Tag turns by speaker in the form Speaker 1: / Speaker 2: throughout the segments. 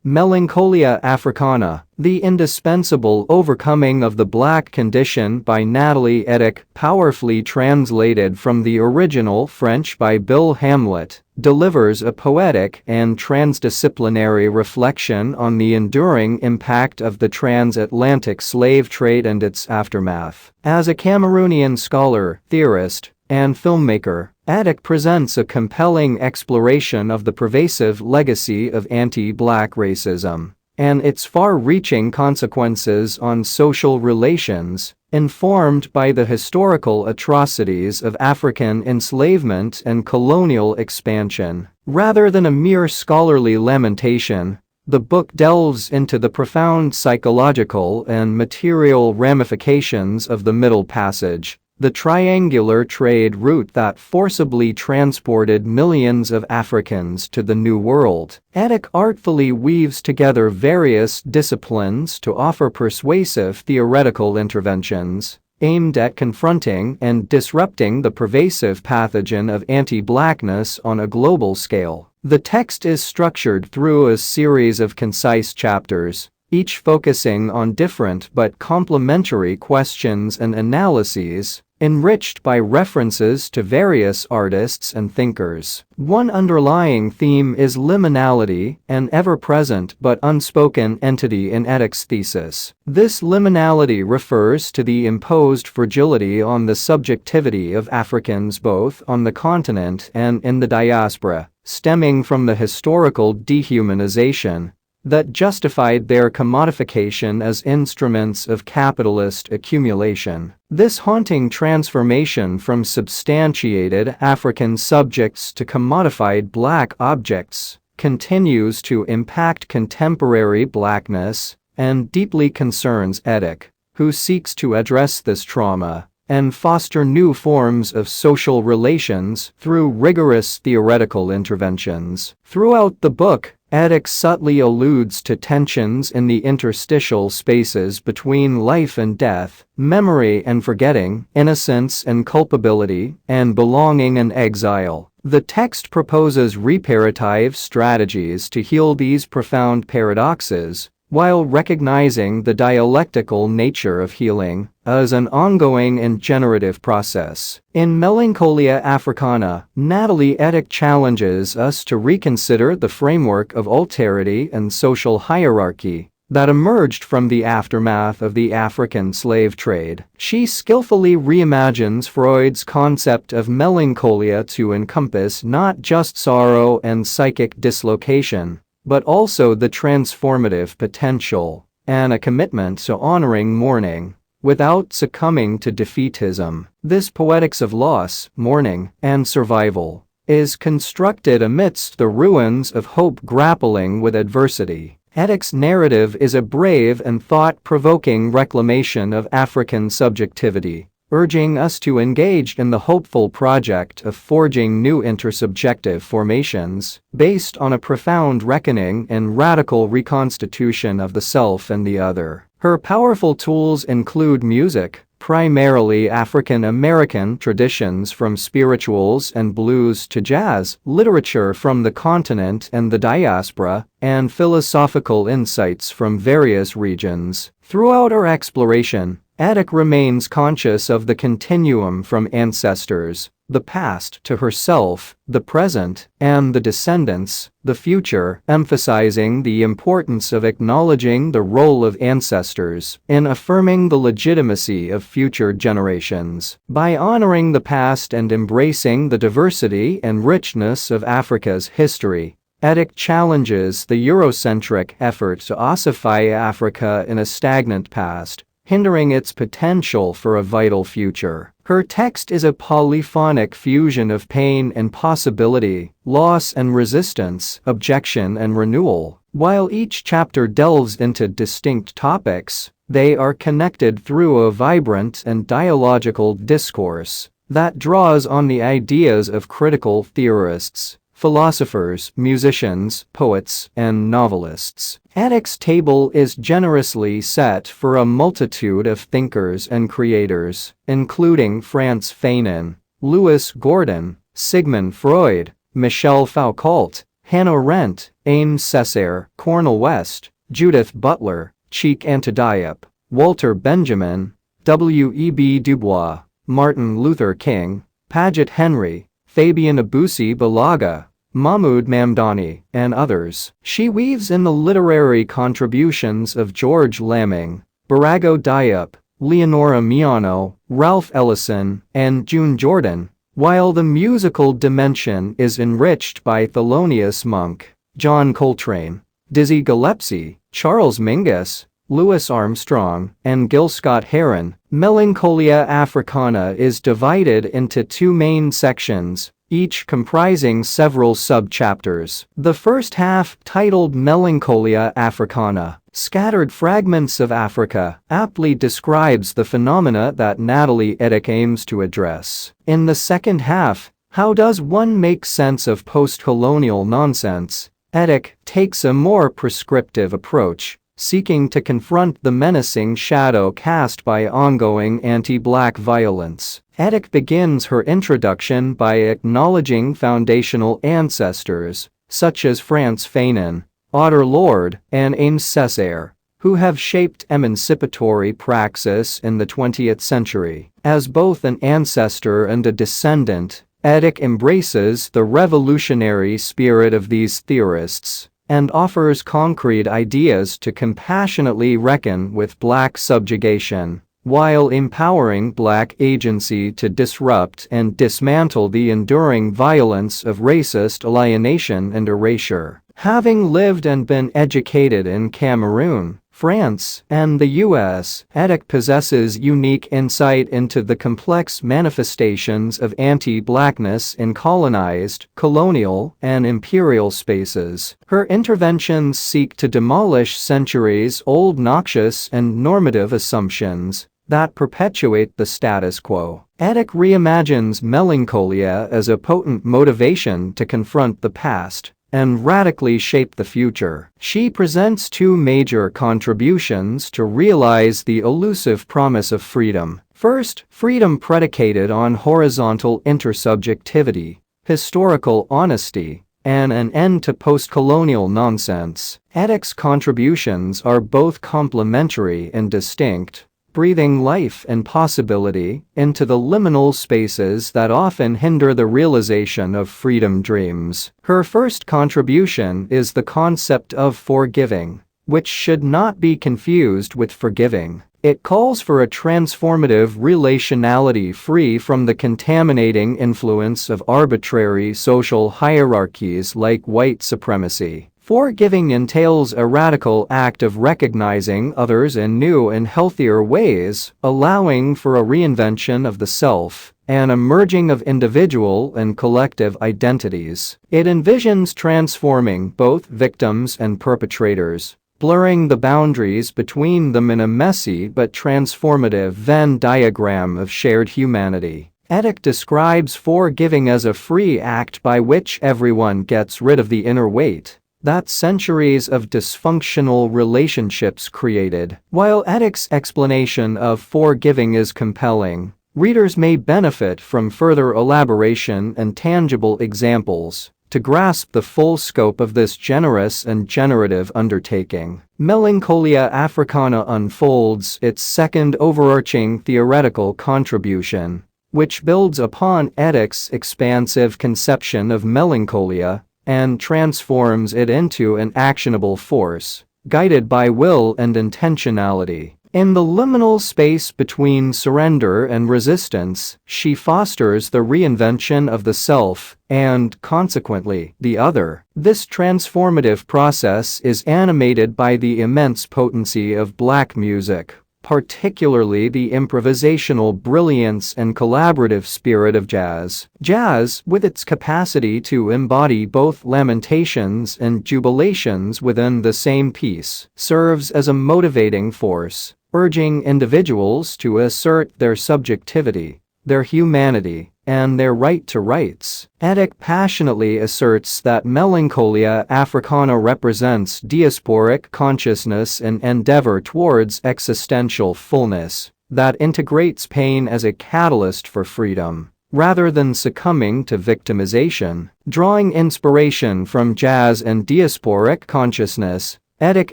Speaker 1: Melancholia Africana, The Indispensable Overcoming of the Black Condition by Nathalie Edick, powerfully translated from the original French by Bill Hamlet, delivers a poetic and transdisciplinary reflection on the enduring impact of the transatlantic slave trade and its aftermath. As a Cameroonian scholar, theorist, and filmmaker, Edick presents a compelling exploration of the pervasive legacy of anti-Black racism and its far-reaching consequences on social relations, informed by the historical atrocities of African enslavement and colonial expansion. Rather than a mere scholarly lamentation, the book delves into the profound psychological and material ramifications of the Middle Passage, the triangular trade route that forcibly transported millions of Africans to the New World. Edick artfully weaves together various disciplines to offer persuasive theoretical interventions aimed at confronting and disrupting the pervasive pathogen of anti-Blackness on a global scale. The text is structured through a series of concise chapters, each focusing on different but complementary questions and analyses, enriched by references to various artists and thinkers. One underlying theme is liminality, an ever-present but unspoken entity in Edick's thesis. This liminality refers to the imposed fragility on the subjectivity of Africans both on the continent and in the diaspora, stemming from the historical dehumanization that justified their commodification as instruments of capitalist accumulation. This haunting transformation from substantiated African subjects to commodified Black objects continues to impact contemporary Blackness and deeply concerns Edick, who seeks to address this trauma and foster new forms of social relations through rigorous theoretical interventions. Throughout the book, Edick subtly alludes to tensions in the interstitial spaces between life and death, memory and forgetting, innocence and culpability, and belonging and exile. The text proposes reparative strategies to heal these profound paradoxes, while recognizing the dialectical nature of healing as an ongoing and generative process. In Melancholia Africana, Nathalie Edick challenges us to reconsider the framework of alterity and social hierarchy that emerged from the aftermath of the African slave trade. She skillfully reimagines Freud's concept of melancholia to encompass not just sorrow and psychic dislocation, but also the transformative potential and a commitment to honoring mourning without succumbing to defeatism. This poetics of loss, mourning, and survival is constructed amidst the ruins of hope grappling with adversity. Edick's narrative is a brave and thought-provoking reclamation of African subjectivity, urging us to engage in the hopeful project of forging new intersubjective formations based on a profound reckoning and radical reconstitution of the self and the other. Her powerful tools include music, primarily African American traditions from spirituals and blues to jazz, literature from the continent and the diaspora, and philosophical insights from various regions. Throughout her exploration, Edick remains conscious of the continuum from ancestors, the past to herself, the present, and the descendants, the future, emphasizing the importance of acknowledging the role of ancestors in affirming the legitimacy of future generations. By honoring the past and embracing the diversity and richness of Africa's history, Edick challenges the Eurocentric effort to ossify Africa in a stagnant past, hindering its potential for a vital future. Her text is a polyphonic fusion of pain and possibility, loss and resistance, objection and renewal. While each chapter delves into distinct topics, they are connected through a vibrant and dialogical discourse that draws on the ideas of critical theorists, philosophers, musicians, poets, and novelists. Edick's table is generously set for a multitude of thinkers and creators, including Frantz Fanon, Louis Gordon, Sigmund Freud, Michel Foucault, Hannah Arendt, Aimé Césaire, Cornel West, Judith Butler, Cheikh Anta Diop, Walter Benjamin, W.E.B. Du Bois, Martin Luther King, Paget Henry, Fabian Abusi Balaga, Mahmoud Mamdani, and others. She weaves in the literary contributions of George Lamming, Barago Diop, Leonora Miano, Ralph Ellison, and June Jordan, while the musical dimension is enriched by Thelonious Monk, John Coltrane, Dizzy Gillespie, Charles Mingus, Louis Armstrong, and Gil Scott-Heron. Melancholia Africana is divided into two main sections, each comprising several sub-chapters. The first half, titled Melancholia Africana, Scattered Fragments of Africa, aptly describes the phenomena that Natalie Edick aims to address. In the second half, How Does One Make Sense of Post-Colonial Nonsense? Edick takes a more prescriptive approach, seeking to confront the menacing shadow cast by ongoing anti-black violence. Edick begins her introduction by acknowledging foundational ancestors, such as Frantz Fanon, Audre Lorde, and Aimé Césaire, who have shaped emancipatory praxis in the 20th century. As both an ancestor and a descendant, Edick embraces the revolutionary spirit of these theorists and offers concrete ideas to compassionately reckon with black subjugation, while empowering black agency to disrupt and dismantle the enduring violence of racist alienation and erasure. Having lived and been educated in Cameroon, France, and the US, Edick possesses unique insight into the complex manifestations of anti-blackness in colonized, colonial, and imperial spaces. Her interventions seek to demolish centuries-old noxious and normative assumptions that perpetuate the status quo. Edick reimagines melancholia as a potent motivation to confront the past and radically shape the future. She presents two major contributions to realize the elusive promise of freedom. First, freedom predicated on horizontal intersubjectivity, historical honesty, and an end to post-colonial nonsense. Edick's contributions are both complementary and distinct, breathing life and possibility into the liminal spaces that often hinder the realization of freedom dreams. Her first contribution is the concept of forgiving, which should not be confused with forgiving. It calls for a transformative relationality free from the contaminating influence of arbitrary social hierarchies like white supremacy. Forgiving entails a radical act of recognizing others in new and healthier ways, allowing for a reinvention of the self and a merging of individual and collective identities. It envisions transforming both victims and perpetrators, blurring the boundaries between them in a messy but transformative Venn diagram of shared humanity. Edick describes forgiving as a free act by which everyone gets rid of the inner weight that centuries of dysfunctional relationships created. While Edick's explanation of forgiving is compelling, readers may benefit from further elaboration and tangible examples to grasp the full scope of this generous and generative undertaking. Melancholia Africana unfolds its second overarching theoretical contribution, which builds upon Edick's expansive conception of melancholia and transforms it into an actionable force, guided by will and intentionality. In the liminal space between surrender and resistance, she fosters the reinvention of the self and, consequently, the other. This transformative process is animated by the immense potency of black music, particularly the improvisational brilliance and collaborative spirit of jazz. Jazz, with its capacity to embody both lamentations and jubilations within the same piece, serves as a motivating force, urging individuals to assert their subjectivity, their humanity, and their right to rights. Edick passionately asserts that Melancholia Africana represents diasporic consciousness and endeavor towards existential fullness that integrates pain as a catalyst for freedom. rather than succumbing to victimization. Drawing inspiration from jazz and diasporic consciousness, Eddick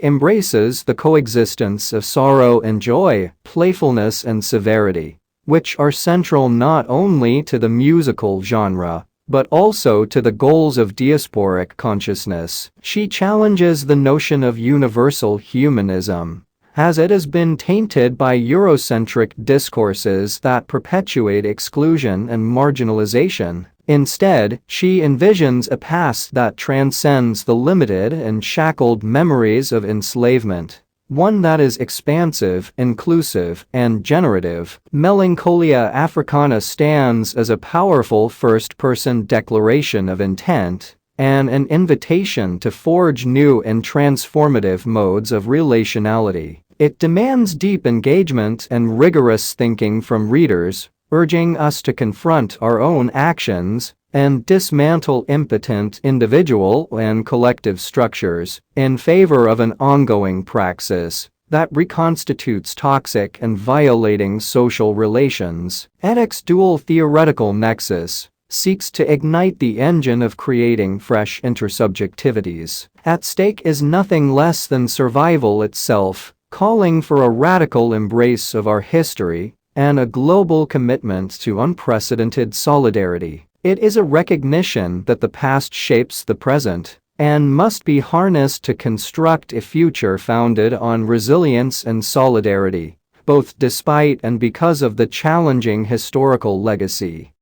Speaker 1: embraces the coexistence of sorrow and joy, playfulness and severity, which are central not only to the musical genre, but also to the goals of diasporic consciousness. She challenges the notion of universal humanism, as it has been tainted by Eurocentric discourses that perpetuate exclusion and marginalization. Instead, she envisions a past that transcends the limited and shackled memories of enslavement, one that is expansive, inclusive, and generative. Melancholia Africana stands as a powerful first-person declaration of intent and an invitation to forge new and transformative modes of relationality. It demands deep engagement and rigorous thinking from readers, urging us to confront our own actions and dismantle impotent individual and collective structures in favor of an ongoing praxis that reconstitutes toxic and violating social relations. Eddick's dual theoretical nexus seeks to ignite the engine of creating fresh intersubjectivities. At stake is nothing less than survival itself, calling for a radical embrace of our history and a global commitment to unprecedented solidarity. It is a recognition that the past shapes the present and must be harnessed to construct a future founded on resilience and solidarity, both despite and because of the challenging historical legacy.